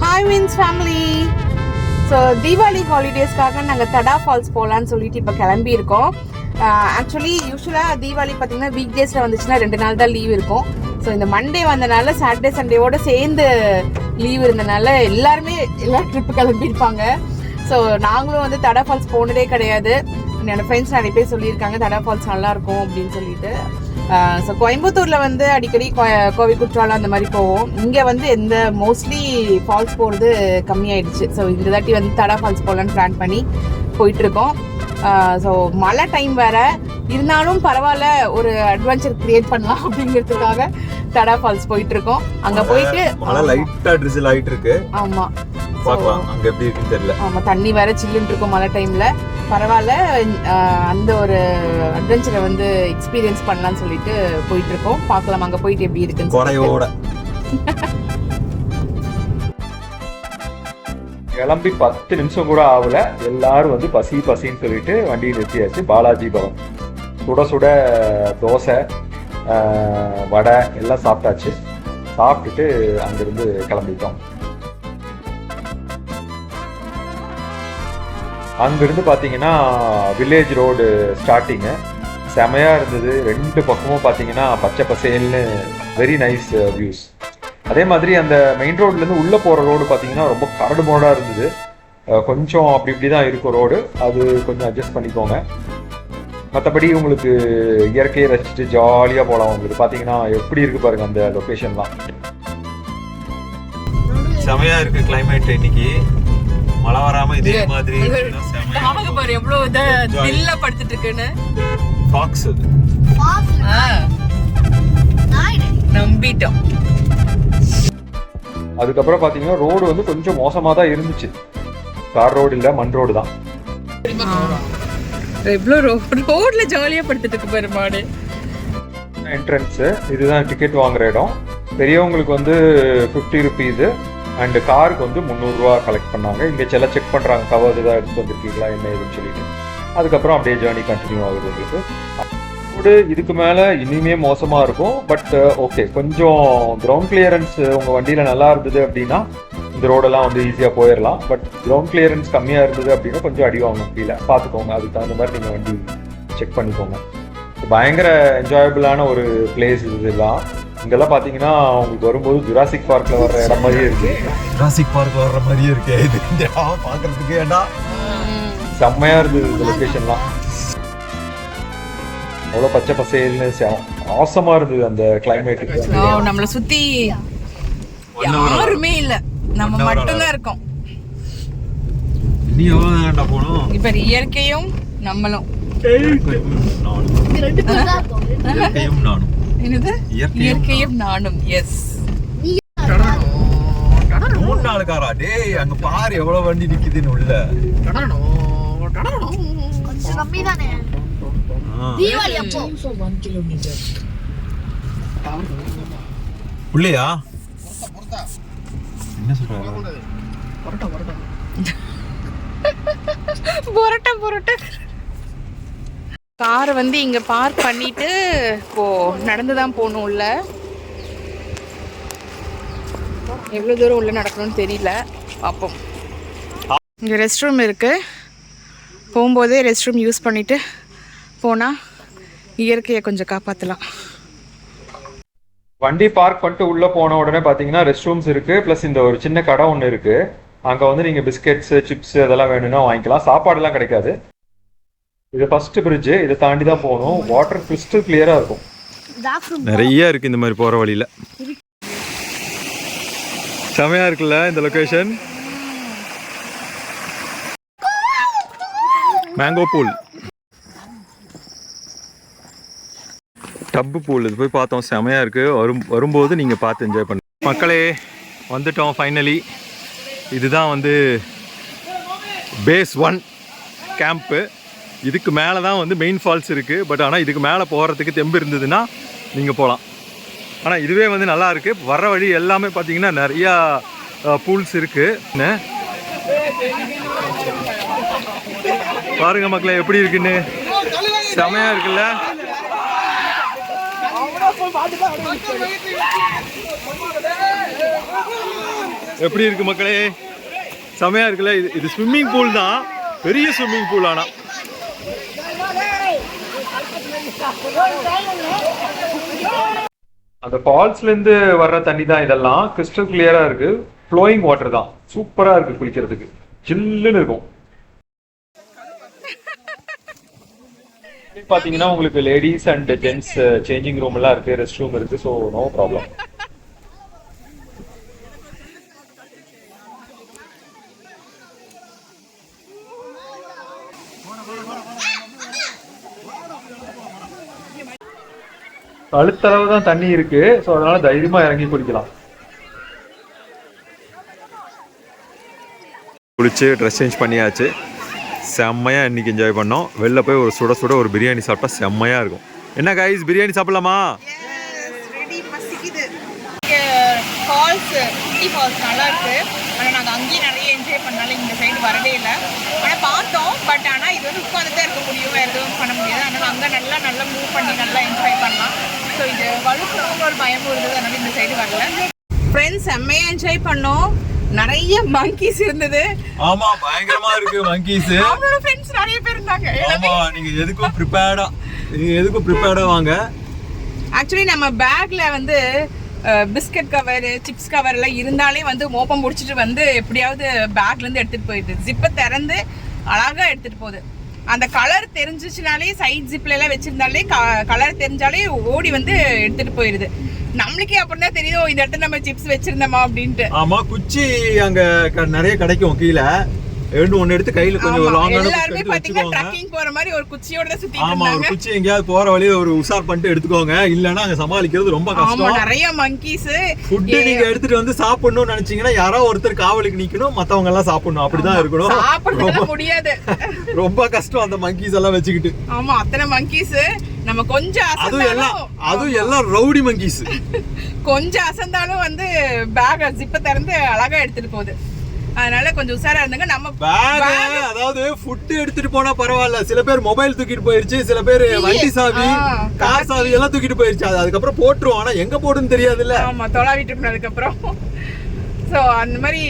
Hi means family. So Deepavali ஹாலிடேஸ்க்காக நாங்கள் Tada falls போகலான்னு சொல்லிட்டு இப்போ கிளம்பியிருக்கோம். ஆக்சுவலி யூஸ்வலாக தீபாவளி பார்த்திங்கன்னா வீக் டேஸில் வந்துச்சுன்னா 2 நாள் தான் லீவ் இருக்கும். ஸோ இந்த மண்டே வந்தனால சாட்டர்டே சண்டேவோடு சேர்ந்து லீவ் இருந்தனால எல்லாருமே ட்ரிப்பு கிளம்பியிருப்பாங்க. ஸோ நாங்களும் வந்து தடா ஃபால்ஸ் போனதே கிடையாது. என்னோடய ஃப்ரெண்ட்ஸ் நிறைய பேர் சொல்லியிருக்காங்க தடா ஃபால்ஸ் நல்லாயிருக்கும் அப்படின்னு சொல்லிட்டு. ஸோ கோயம்புத்தூரில் வந்து அடிக்கடி கோவை குற்றாலம் அந்த மாதிரி போவோம். இங்கே வந்து எந்த மோஸ்ட்லி ஃபால்ஸ் போகிறது கம்மியாயிடுச்சு. ஸோ இந்த தாட்டி வந்து தடா ஃபால்ஸ் போகலான்னு பிளான் பண்ணி போயிட்டுருக்கோம். ஸோ மழை டைம் வேறு இருந்தாலும் பரவாயில்ல, ஒரு அட்வென்ச்சர் கிரியேட் பண்ணலாம் அப்படிங்கிறதுக்காக தடா ஃபால்ஸ் போயிட்டுருக்கோம். அங்கே போயிட்டு மழை லைட்டாக ட்ரிசில் ஆகிட்டு இருக்கு. ஆமாம், பார்க்கலாம் அங்கே எப்படி இருக்குன்னு தெரியல. ஆமாம், தண்ணி வேற சில்லுன்னு இருக்கும் மழை டைமில். பரவாயில்ல, அந்த ஒரு அட்வென்ச்சரை வந்து எக்ஸ்பீரியன்ஸ் பண்ணலான்னு சொல்லிட்டு போயிட்டு இருக்கோம். பார்க்கலாம் அங்கே போயிட்டு எப்படி இருக்குன்னு. குறையோட கிளம்பி 10 நிமிஷம் கூட ஆகல, எல்லாரும் வந்து பசின்னு சொல்லிட்டு வண்டியை நிறுத்தியாச்சு. பாலாஜி பவன் சுட சுட தோசை வடை எல்லாம் சாப்பிட்டாச்சு. சாப்பிட்டுட்டு அங்கிருந்து கிளம்பிட்டோம். அங்கிருந்து பார்த்தீங்கன்னா வில்லேஜ் ரோடு ஸ்டார்டிங்கு செமையாக இருந்தது. 2 பக்கமும் பார்த்தீங்கன்னா பச்சை பசேல்னு வெரி நைஸ் வியூஸ். அதே மாதிரி அந்த மெயின் ரோட்லேருந்து உள்ளே போகிற ரோடு பார்த்தீங்கன்னா ரொம்ப கரடு மோடாக இருந்தது. கொஞ்சம் அப்படி இப்படி தான் இருக்கும் ரோடு, அது கொஞ்சம் அட்ஜஸ்ட் பண்ணிக்கோங்க. மற்றபடி உங்களுக்கு இயற்கையை ரசிச்சுட்டு ஜாலியாக போகலாம். உங்களுக்கு பார்த்தீங்கன்னா எப்படி இருக்குது பாருங்கள் அந்த லொக்கேஷன்லாம். செமையாக இருக்குது கிளைமேட். இன்னைக்கு மழை வராம இதே மாதிரி நம்பிட்டோம். அதுக்கப்புறம் பாத்தீங்கன்னா ரோடு வந்து கொஞ்சம் மோசமா தான் இருந்துச்சு. கார் ரோடு இல்ல, மண் ரோடு தான். ரோட்ல ஜாலியா படுத்துட்டு இருக்கு பாரு மாடு. என்ட்ரன்ஸ் இதுதான் டிக்கெட் வாங்குற இடம். பெரியவங்களுக்கு வந்து 50 ருபீஸ் அண்ட் காருக்கு வந்து 300 ரூபா கலெக்ட் பண்ணாங்க. இங்கே செல்லாம் செக் பண்ணுறாங்க, கவர் தான் எடுத்து வந்திருக்கீங்களா என்ன ஏதுன்னு சொல்லிட்டு. அதுக்கப்புறம் அப்படியே ஜேர்னி கண்டினியூ ஆகுது. உங்களுக்கு ரோடு இதுக்கு மேலே இனிமே மோசமாக இருக்கும். பட் ஓகே, கொஞ்சம் கிரவுண்ட் கிளியரன்ஸ் உங்கள் வண்டியில் நல்லா இருந்தது அப்படின்னா இந்த ரோடெல்லாம் வந்து ஈஸியாக போயிடலாம். பட் கிரவுண்ட் கிளியரன்ஸ் கம்மியாக இருந்தது அப்படின்னா கொஞ்சம் அடி வாங்கணும் கீழே. பார்த்துக்கோங்க, அதுக்கு தகுந்த மாதிரி நீங்கள் வண்டி செக் பண்ணிக்கோங்க. பயங்கர என்ஜாயபிளான ஒரு பிளேஸ் இதெல்லாம். இங்கெல்லாம் பாத்தீங்கன்னா உங்களுக்கு வரும்போது ஜுராசிக் பார்க்ல வர்ற இடம் மாதிரியே இருக்கு. ஜுராசிக் பார்க்ல வர்ற மாதிரியே இருக்கு இது பாக்குறதுக்கு. ஏண்டா செம்மையா இருந்தது இந்த லொகேஷன்லாம். அவ்வளோ பச்சை பசேல்னு ஆசமா இருந்தது அந்த கிளைமேட்டுக்கு. நம்மள சுத்தி யாருமே இல்ல, நம்ம மட்டும் தான் இருக்கோம். நீ எவ்வளவு நேரம்டா போணும்? இப்ப இயற்கையும் நம்மளும் நானும். என்னது? இயற்கையும் நானும். எஸ். 3 நாள் காரா? டேய் அங்க பாரு எவ்வளவு வண்டி நிக்குதுன்னு உள்ள. கொஞ்சம் கம்மி தானே தீபாவளி அப்போ. 1 கிலோமீட்டர் உள்ளயா? என்ன சொல்றாரு? பொரட்டா காரை வந்து இங்க பார்க் பண்ணிட்டு இப்போ நடந்துதான் போகணும் உள்ள. எவ்வளவு தூரம் உள்ள நடக்கணும்னு தெரியல, பார்ப்போம். இங்க ரெஸ்ட் ரூம் இருக்கு. போகும்போதே ரெஸ்ட் ரூம் யூஸ் பண்ணிட்டு போனா இயற்கையை கொஞ்சம் காப்பாற்றலாம். வண்டி பார்க் பண்ணிட்டு உள்ள போன உடனே பாத்தீங்கன்னா ரெஸ்ட் ரூம்ஸ் இருக்கு. பிளஸ் இந்த ஒரு சின்ன கடை ஒன்று இருக்கு. அங்க வந்து நீங்க பிஸ்கெட்ஸ் சிப்ஸ் அதெல்லாம் வேணும்னா வாங்கிக்கலாம். சாப்பாடுலாம் கிடைக்காது. இது ஃபர்ஸ்ட் பிரிட்ஜ். இதை தாண்டி தான் போகணும். வாட்டர் கிறிஸ்டல் கிளியரா இருக்கும். நிறைய இருக்கு இந்த மாதிரி போற வழியில. செமையா இருக்குல்ல இந்த லொகேஷன். மேங்கோ பூல், டப்பு பூல், இது போய் பார்த்தோம். செமையா இருக்கு. வரும்போது நீங்க பார்த்து என்ஜாய் பண்ணுங்க. மக்களே வந்துட்டோம் ஃபைனலி. இதுதான் வந்து பேஸ் 1 கேம்ப்பு. இதுக்கு மேலே தான் வந்து மெயின் ஃபால்ஸ் இருக்குது. பட் ஆனால் இதுக்கு மேலே போகிறதுக்கு தெம்பு இருந்ததுன்னா நீங்கள் போகலாம். ஆனால் இதுவே வந்து நல்லா இருக்குது. வர்ற வழி எல்லாமே பார்த்தீங்கன்னா நிறையா பூல்ஸ் இருக்குது. பாருங்க மக்களே எப்படி இருக்குன்னு. செமையாக இருக்குல்ல. எப்படி இருக்கு மக்களே? செமையா இருக்குல்ல? இது ஸ்விம்மிங் பூல் தான், பெரிய ஸ்விம்மிங் பூல். ஆனா அந்த ஃபால்ஸ்ல இருந்து வர்ற தண்ணி தான் இதெல்லாம். கிறிஸ்டல் கிளியரா இருக்கு, ஃப்ளோயிங் வாட்டர் தான். சூப்பரா இருக்கு குளிக்கிறதுக்கு, சில்லுன்னு இருக்கும். பாத்தீங்கன்னா உங்களுக்கு ladies and gents changing room எல்லாம் இருக்கு, ரெஸ்ட் ரூம் இருக்கு. So no problem. கழுத்தளவு தான் தண்ணி இருக்கு. ஸோ அதனால தைரியமா இறங்கி குளிக்கலாம். குளிச்சு ட்ரெஸ் சேஞ்ச் பண்ணியாச்சு. செம்மையாக இன்றைக்கி என்ஜாய் பண்ணோம். வெளில போய் ஒரு சுட சுட ஒரு பிரியாணி சாப்பிட்டா செம்மையாக இருக்கும். என்ன கைஸ், பிரியாணி சாப்பிடலாமா? ஃபால்ஸ், குட்டி ஃபால்ஸ் நல்லா இருக்கு. ஆனால் நாங்கள் அங்கேயும் நிறைய என்ஜாய் பண்ணாலும் இந்த சைடு வரவே இல்லை. ஆனால் பார்த்தோம், பட் ஆனால் இது வந்து உட்காந்து தான் இருக்க முடியும், வேறு எதுவும் பண்ண முடியாது. அதனால் அங்கே நல்லா மூவ் பண்ணி நல்லா என்ஜாய் பண்ணலாம். ஸோ இது வழுக்கணும்னு ஒரு பயமும் இருந்தது, அதனால இந்த சைடு வரல. ஃப்ரெண்ட்ஸ் செம்மையாக என்ஜாய் பண்ணோம். நிறைய மங்கீஸ் இருந்தது. ஆமா, பயங்கரமா இருக்கு மங்கீஸ். அவங்களோட ஃப்ரெண்ட்ஸ் நிறைய பேர் இருந்தாங்க. ஆமா, நீங்க எதுக்கும் ப்ரிப்பேர்டா வாங்க. ஆக்சுவலி நம்ம பேக்ல வந்து பிஸ்கட் கவர், சிப்ஸ் கவர் எல்லாம் இருந்தாலே வந்து மோப்பம் முடிச்சிட்டு வந்து எப்படியாவது பேக்ல இருந்து எடுத்துட்டு போயிடுது. ஜிப்பை திறந்து அழகா எடுத்துட்டு போகுது. அந்த கலர் தெரிஞ்சிச்சுனாலே, சைட் ஜிப்ல எல்லாம் வச்சிருந்தாலே கலர் தெரிஞ்சாலே ஓடி வந்து எடுத்துட்டு போயிடுது. நம்மளுக்கே அப்புறம் தான் தெரியும் இந்த இடத்துல நம்ம சிப்ஸ் வச்சிருந்தோமா அப்படின்ட்டு. ஆமா, குச்சி அங்க நிறைய கிடைக்கும் கீழே. ஒன்னு எடுத்து கையில கொஞ்சம் லாங்கான எல்லாரும் பாத்தீங்கன்னா ட்ரக்கிங் போற மாதிரி ஒரு குச்சியோட தான் சுத்திட்டு இருந்தாங்க. ஆமா, இருந்தாங்க. குச்சி எங்கயாவது போற வழியில ஒரு உஷார் பண்ணிட்டு எடுத்துக்கோங்க, இல்லனா அங்க சமாளிக்கிறது ரொம்ப கஷ்டம். ஆமா, நிறைய மங்கீஸ். ஃபுட் நீங்க எடுத்துட்டு வந்து சாப்பிடணும்னு நினைச்சீங்கன்னா யாரோ ஒருத்தர் காவலுக்கு நிக்கணும், மத்தவங்க எல்லாம் சாப்பிடணும். அப்படிதான் இருக்கணும். சாப்பிட முடியாது, ரொம்ப கஷ்டம் அந்த மங்கீஸ் எல்லாம் வச்சுக்கிட்டு. ஆமா, அத்தனை மங்கீஸ். நம்ம கொஞ்சம் அதுவும் எல்லாம் ரவுடி மங்கீஸ். கொஞ்சம் அசந்தாலும் வந்து பேக் ஜிப்பை திறந்து அழகா எடுத்துட்டு போகுது. அதனால கொஞ்சம் உஷாரா இருந்துங்க. நம்ம பேக், அதாவது ஃபுட் எடுத்துட்டு போனா பரவாயில்ல, சில பேர் மொபைல் தூக்கிட்டு போயிருச்சு, சில பேர் வண்டி சாவி, கார் சாவி எல்லாம் தூக்கிட்டு போயிருச்சு. அதுக்கப்புறம் போட்டுரும், ஆனா எங்க போடுன்னு தெரியாதுல்ல. ஆமா, தொலாவிட்டு போனதுக்கு அப்புறம். சோ அந்த மாதிரி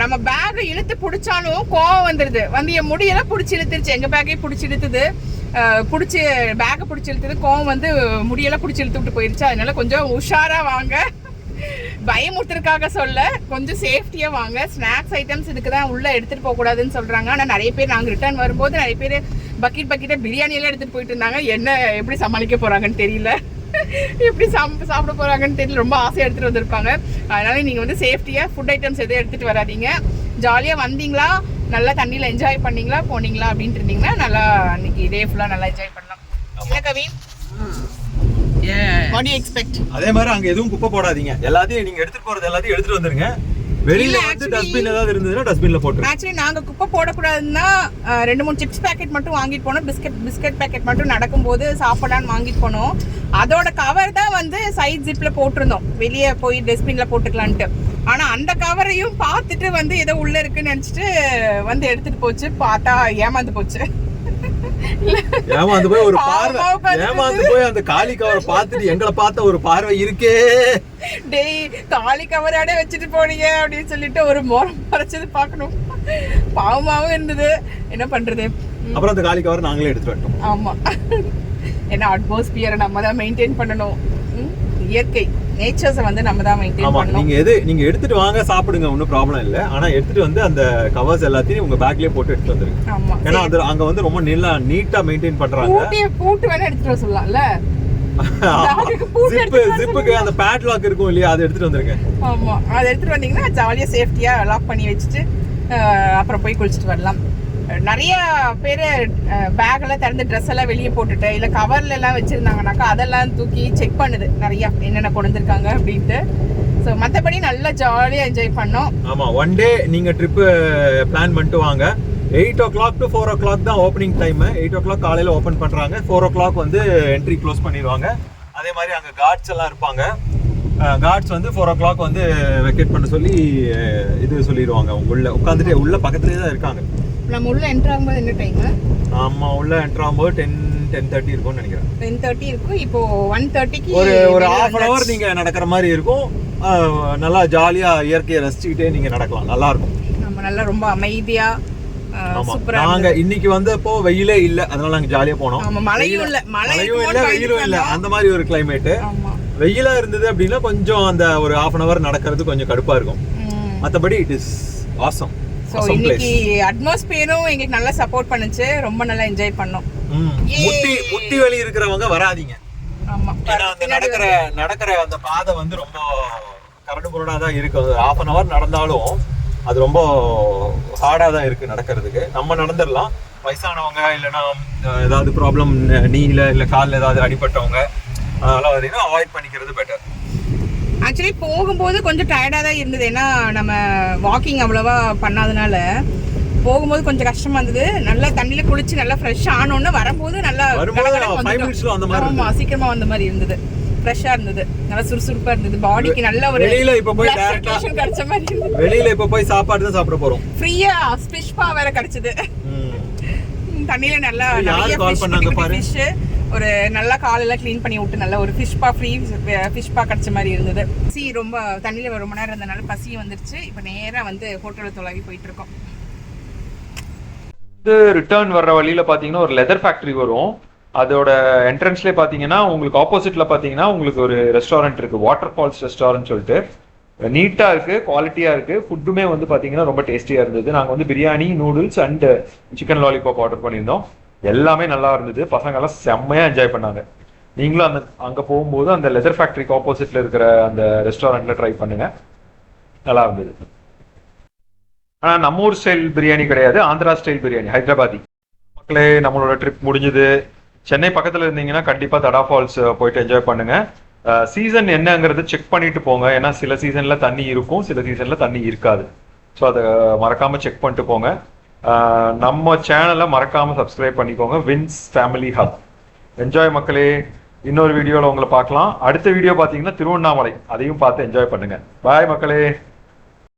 நம்ம பேக் இழுத்து பிடிச்சாலும் கோவம் வந்துருது. வந்து என் முடியெல்லாம் பிடிச்சி இழுத்துருச்சு, எங்க பேக்கே பிடிச்சி இழுத்துது. பிடிச்சி பேக்கை பிடிச்சி இழுத்துது, கோவம் வந்து முடியெல்லாம் பிடிச்சி இழுத்து விட்டு போயிருச்சு. அதனால கொஞ்சம் உஷாரா வாங்க. பயமுறுத்துறதுக்காக சொல்ல, கொஞ்சம் சேஃப்டியா வாங்க. ஸ்நாக்ஸ் ஐட்டம்ஸ் இதுக்கு தான் உள்ள எடுத்துட்டு போக கூடாதுன்னு சொல்றாங்க. ஆனா நிறைய பேர் நாங்க ரிட்டர்ன் வரும்போது நிறைய பேர் பக்கெட்டா பிரியாணி எல்லாம் எடுத்துட்டு போயிட்டு இருந்தாங்க. என்ன எப்படி சமாளிக்க போறாங்கன்னு தெரியல, எப்படி சாப்பிட போறாங்கன்னு தெரியல. ரொம்ப ஆசையா எடுத்துட்டு வந்திருப்பாங்க. அதனால நீங்க வந்து சேஃப்டியா ஃபுட் ஐட்டம்ஸ் எதுவும் எடுத்துட்டு வராதீங்க. ஜாலியா வந்தீங்களா, நல்லா தண்ணியில என்ஜாய் பண்ணீங்களா, போனீங்களா அப்படின்ட்டு இருந்தீங்கன்னா நல்லா இன்னைக்கு டே ஃபுல்லா நல்லா என்ஜாய் பண்ணலாம். என்ன Kavin? What do you expect? அதே மாதிரி அங்க எதுவும் குப்பை போடாதீங்க. எல்லாத்தையும் நீங்க எடுத்துட்டு போறது எல்லாத்தையும் எடுத்துட்டு வந்துருங்க. வெளியில வந்து டஸ்ட்பின் ஏதாவது இருந்ததுன்னா டஸ்ட்பின்ல போட்டுருங்க. ஆக்சுவலி நாங்க குப்பை போடக்கூடாதுன்னா 2-3 சிப்ஸ் பேக்கெட் மட்டும் வாங்கிட்டு போனோம். பிஸ்கட் பேக்கெட் மட்டும் நடக்கும்போது சாப்பிடான்னு வாங்கிட்டு போனோம். அதோட கவர் தான் வந்து சைட் ஜிப்ல போட்டிருந்தோம், வெளியே போய் டஸ்ட்பின்ல போட்டுக்கலான்ட்டு. ஆனா அந்த கவரையும் பார்த்துட்டு வந்து ஏதோ உள்ள இருக்குன்னு நினைச்சிட்டு வந்து எடுத்துட்டு போச்சு. பார்த்தா ஏமாந்து போச்சு. ஏமாந்து போய் ஒரு பார்வை, ஏமாந்து போய் அந்த காலி கவரை பார்த்துட்டு எங்களை பார்த்த ஒரு பார்வை இருக்கே, டேய் காலி கவராடே வச்சுட்டு போனீங்க அப்படின்னு சொல்லிட்டு ஒரு மோரம் மறைச்சது பார்க்கணும். பாவமாவும் இருந்தது, என்ன பண்றது. அப்புறம் அந்த காலி கவர் நாங்களே எடுத்துட்டு வந்துட்டோம். ஆமா, ஏன்னா அட்மாஸ்பியரை நம்ம தான் மெயின்டைன் பண்ணணும். இயற்கை நேச்சர்ஸை வந்து நம்ம தான் மெயின்டைன் பண்ணணும். நீங்க எடுத்துட்டு வாங்க, சாப்பிடுங்க, ஒன்றும் ப்ராப்ளம் இல்லை. ஆனா எடுத்துட்டு வந்து அந்த கவர்ஸ் எல்லாத்தையும் உங்க பேக்லயே போட்டு எடுத்துட்டு வந்துருங்க. ஆமா, ஏன்னா அது அங்க வந்து ரொம்ப நீட்டா மெயின்டைன் பண்றாங்க. பூட்டு வேணா எடுத்துட்டு வர சொல்லலாம்ல. ஜிப்புக்கு அந்த பேட்லாக் இருக்கும் இல்லையா, அதை எடுத்துட்டு வந்துருங்க. ஆமா, அதை எடுத்துட்டு வந்தீங்கன்னா ஜாலியா சேஃப்டியா லாக் பண்ணி வச்சுட்டு அப்புறம் போய் குளிச்சுட்டு வரலாம். நிறைய பேர் பேக் எல்லாம் திறந்து ட்ரெஸ் எல்லாம் வெளியே போட்டுட்டு இல்லை கவர்ல எல்லாம் வச்சிருந்தாங்கனாக்கா அதெல்லாம் தூக்கி செக் பண்ணுது நிறைய, என்னென்ன கொண்டு வந்திருக்காங்க அப்படின்ட்டு. ஸோ மற்றபடி நல்லா ஜாலியாக என்ஜாய் பண்ணோம். ஆமாம், ஒன் டே நீங்கள் ட்ரிப்பு பிளான் பண்ணிட்டு வாங்க. 8 o'clock to 4 o'clock தான் ஓப்பனிங் டைமு. 8 o'clock காலையில் ஓப்பன் பண்ணுறாங்க, 4 o'clock வந்து என்ட்ரி க்ளோஸ் பண்ணிடுவாங்க. அதே மாதிரி அங்கே கார்ட்ஸ் எல்லாம் இருப்பாங்க. கார்ட்ஸ் வந்து 4 o'clock வந்து வெக்கேட் பண்ண சொல்லி இது சொல்லிடுவாங்க. உள்ள உட்காந்துட்டு உள்ள பக்கத்துலேயே தான் இருக்காங்க. நம்ம உள்ள என்ட்ரு ஆகும்போது என்ன டைம்? ஆமாம், உள்ள என்ட்ரு ஆகும்போது 10 10:30 இருக்கும்னு நினைக்கிறேன். 10:30 இருக்கும். இப்போ 1:30க்கு ஒரு half an hour நீங்க நடக்கிற மாதிரி இருக்கும். நல்லா ஜாலியா இயற்கையை ரசிச்சுக்கிட்டே நீங்க நடக்கலாம். நல்லா இருக்கும். நம்ம நல்லா ரொம்ப அமைதியா சூப்பரா. நாங்க இன்னைக்கு வந்தப்போ வெயிலே இல்ல, அதனால நாங்க ஜாலியா போனோம். ஆமா, மழையும் இல்ல, வெயிலும் இல்ல, அந்த மாதிரி ஒரு கிளைமேட். ஆமா, வெயிலா இருந்தது அப்படின்னா கொஞ்சம் அந்த ஒரு half an hour நடக்கிறது கொஞ்சம் கடுப்பா இருக்கும். மத்தபடி இட் இஸ் ஆசம். சோ இன்னைக்கு அட்மாஸ்பியரும் எங்களுக்கு நல்லா சப்போர்ட் பண்ணுச்சு. ரொம்ப நல்லா என்ஜாய் பண்ணோம். முட்டி வலி இருக்கிறவங்க வராதீங்க. ஆமா, ஏன்னா அந்த நடக்கிற அந்த பாதை வந்து ரொம்ப கரடு முரடா தான் இருக்கு. half an hour நடந்தாலும் அது ரொம்ப ஹார்டா தான் இருக்கு நடக்கிறதுக்கு. நம்ம நடந்துடலாம். வயசானவங்க இல்லைன்னா ஏதாவது ப்ராப்ளம் நீல இல்ல காலில் ஏதாவது அடிபட்டவங்க அதெல்லாம் பார்த்தீங்கன்னா அவாய்ட் பண்ணிக்கிறது பெட்டர். ஆக்சுவலி போகும்போது கொஞ்சம் டயர்டாக தான் இருந்தது. ஏன்னா நம்ம வாக்கிங் அவ்வளோவா பண்ணாதனால போகும்போது கொஞ்சம் கஷ்டமா இருந்தது. நல்லா தண்ணியில குளிச்சு நல்லா ஃப்ரெஷ் ஆனோன்னு வரும்போது நல்லா சீக்கிரமா வந்த மாதிரி இருந்தது. ஃப்ரெஷ்ஷா இருந்தது, நல்லா சுறுசுறுப்பா இருந்தது. பாடிக்கு நல்ல ஒரு வெளியில இப்ப போய் டைரக்டா கிடைச்ச மாதிரி இருந்தது. வெளியில இப்ப போய் சாப்பாடு தான் சாப்பிட போறோம். ஃப்ரீயா ஃபிஷ் பா வேற கிடைச்சது. தண்ணியில நல்லா நிறைய ஃபிஷ் ஒரு நல்லா காலெல்லாம் க்ளீன் பண்ணி விட்டு நல்ல ஒரு ஃபிஷ் பா கிடைச்ச மாதிரி இருந்தது. பசி ரொம்ப தண்ணியில ரொம்ப நேரம் இருந்தனால பசி வந்துருச்சு. இப்போ நேரா வந்து ஹோட்டல்ல தொலைவி போயிட்டு இருக்கோம். ரிட்டர்ன் வர்ற வழியில பாத்தீங்கன்னா ஒரு லெதர் ஃபேக்டரி வரும். அதோட என்ட்ரன்ஸ்லேயே பார்த்தீங்கன்னா உங்களுக்கு ஆப்போசிட்ல பார்த்தீங்கன்னா உங்களுக்கு ஒரு ரெஸ்டாரண்ட் இருக்கு, வாட்டர் ஃபால்ஸ் ரெஸ்டாரண்ட் சொல்லிட்டு. நீட்டாக இருக்கு, குவாலிட்டியா இருக்கு. ஃபுட்டுமே வந்து பார்த்தீங்கன்னா ரொம்ப டேஸ்டியா இருந்தது. நாங்கள் வந்து biryani, noodles and chicken lollipop order பண்ணியிருந்தோம். எல்லாமே நல்லா இருந்தது. பசங்க எல்லாம் செம்மையா என்ஜாய் பண்ணாங்க. நீங்களும் அங்கே போகும்போது அந்த லெதர் ஃபேக்டரிக்கு ஆப்போசிட்ல இருக்கிற அந்த ரெஸ்டாரண்ட்ல ட்ரை பண்ணுங்க, நல்லா இருந்தது. ஆனால் நம்ம ஊர் ஸ்டைல் பிரியாணி கிடையாது, ஆந்திரா ஸ்டைல் பிரியாணி, ஹைதராபாதி. மக்களே, நம்மளோட ட்ரிப் முடிஞ்சது. சென்னை பக்கத்தில் இருந்தீங்கன்னா கண்டிப்பாக தடா ஃபால்ஸ் போயிட்டு என்ஜாய் பண்ணுங்க. சீசன் என்னங்கிறது செக் பண்ணிட்டு போங்க. ஏன்னா சில சீசன்ல தண்ணி இருக்கும், சில சீசன்ல தண்ணி இருக்காது. ஸோ அதை மறக்காம செக் பண்ணிட்டு போங்க. நம்ம சேனலை மறக்காம சப்ஸ்கிரைப் பண்ணிக்கோங்க, வின்ஸ் ஃபேமிலி ஹப். என்ஜாய் மக்களே. இன்னொரு வீடியோவில் உங்களை பார்க்கலாம். அடுத்த வீடியோ பார்த்தீங்கன்னா திருவண்ணாமலை, அதையும் பார்த்து என்ஜாய் பண்ணுங்க. பாய் மக்களே.